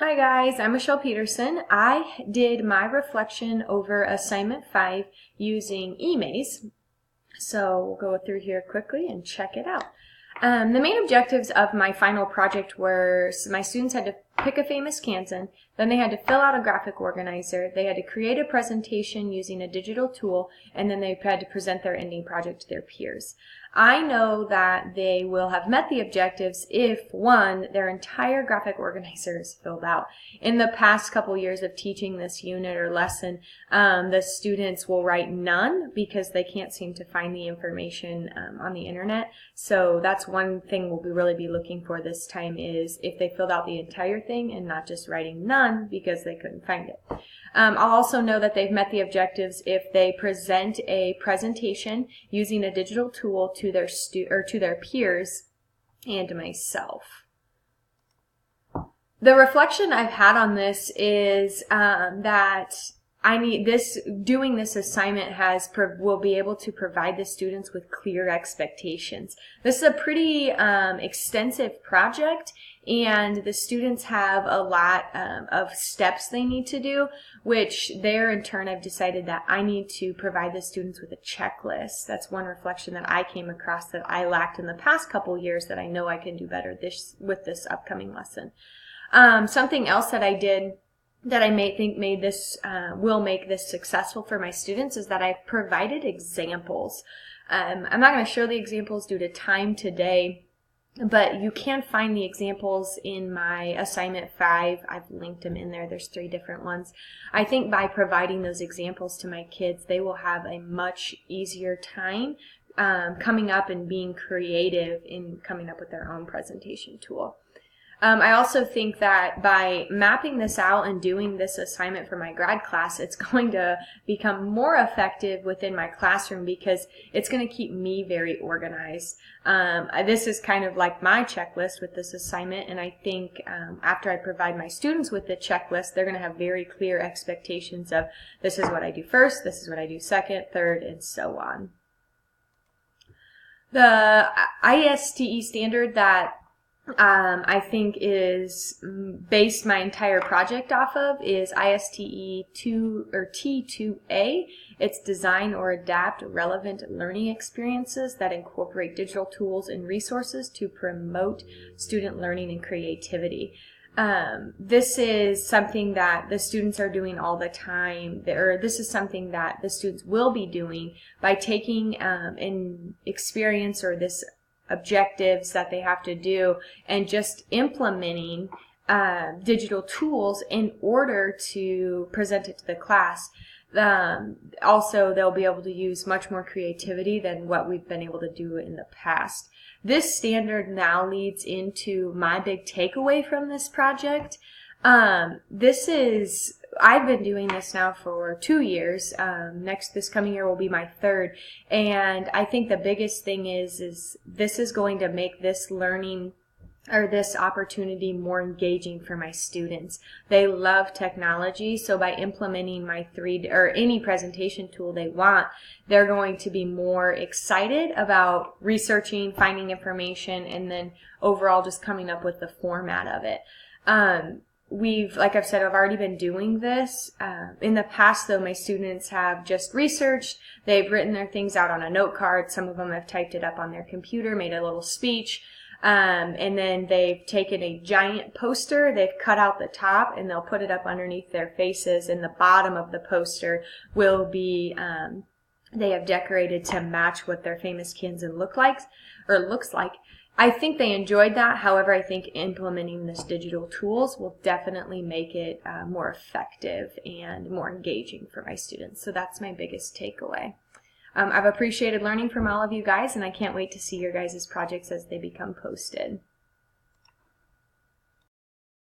Hi guys, I'm Michelle Peterson. I did my reflection over assignment 5 using emaze. So we'll go through here quickly and check it out. The main objectives of my final project were my students had to pick a famous Kansan, then they had to fill out a graphic organizer, they had to create a presentation using a digital tool, and then they had to present their ending project to their peers. I know that they will have met the objectives if, one, their entire graphic organizer is filled out. In the past couple years of teaching this unit or lesson, the students will write none because they can't seem to find the information on the internet. So that's one thing we'll really be looking for this time, is if they filled out the entire thing and not just writing none because they couldn't find it. I'll also know that they've met the objectives if they present a presentation using a digital tool to their peers and myself. The reflection I've had on this is that doing this assignment will be able to provide the students with clear expectations. This is a pretty extensive project, and the students have a lot of steps they need to do, which there in turn I've decided that I need to provide the students with a checklist. That's one reflection that I came across that I lacked in the past couple years that I know I can do better with this upcoming lesson. Something else that I did that I will make this successful for my students is that I've provided examples. I'm not going to show the examples due to time today, but you can find the examples in my assignment 5. I've linked them in there. There's 3 different ones. I think by providing those examples to my kids, they will have a much easier time coming up and being creative in coming up with their own presentation tool. I also think that by mapping this out and doing this assignment for my grad class, it's going to become more effective within my classroom because it's going to keep me very organized. This is kind of like my checklist with this assignment, and I think after I provide my students with the checklist, they're going to have very clear expectations of this is what I do first, this is what I do second, third, and so on. The ISTE standard that I think is based my entire project off of is ISTE T2A. It's design or adapt relevant learning experiences that incorporate digital tools and resources to promote student learning and creativity. This is something that the students are doing all the time, or this is something that the students will be doing by taking an experience or this objectives that they have to do and just implementing digital tools in order to present it to the class. Also, they'll be able to use much more creativity than what we've been able to do in the past. This standard now leads into my big takeaway from this project. I've been doing this now for 2 years. This coming year will be my 3rd. And I think the biggest thing is this is going to make this learning or this opportunity more engaging for my students. They love technology, so by implementing my any presentation tool they want, they're going to be more excited about researching, finding information, and then overall just coming up with the format of it. Like I've said, I've already been doing this. In the past, though, my students have just researched. They've written their things out on a note card. Some of them have typed it up on their computer, made a little speech. And then they've taken a giant poster, they've cut out the top, and they'll put it up underneath their faces, and the bottom of the poster will be, they have decorated to match what their famous Kansan looks like. I think they enjoyed that. However, I think implementing this digital tools will definitely make it more effective and more engaging for my students. So that's my biggest takeaway. I've appreciated learning from all of you guys, and I can't wait to see your guys' projects as they become posted.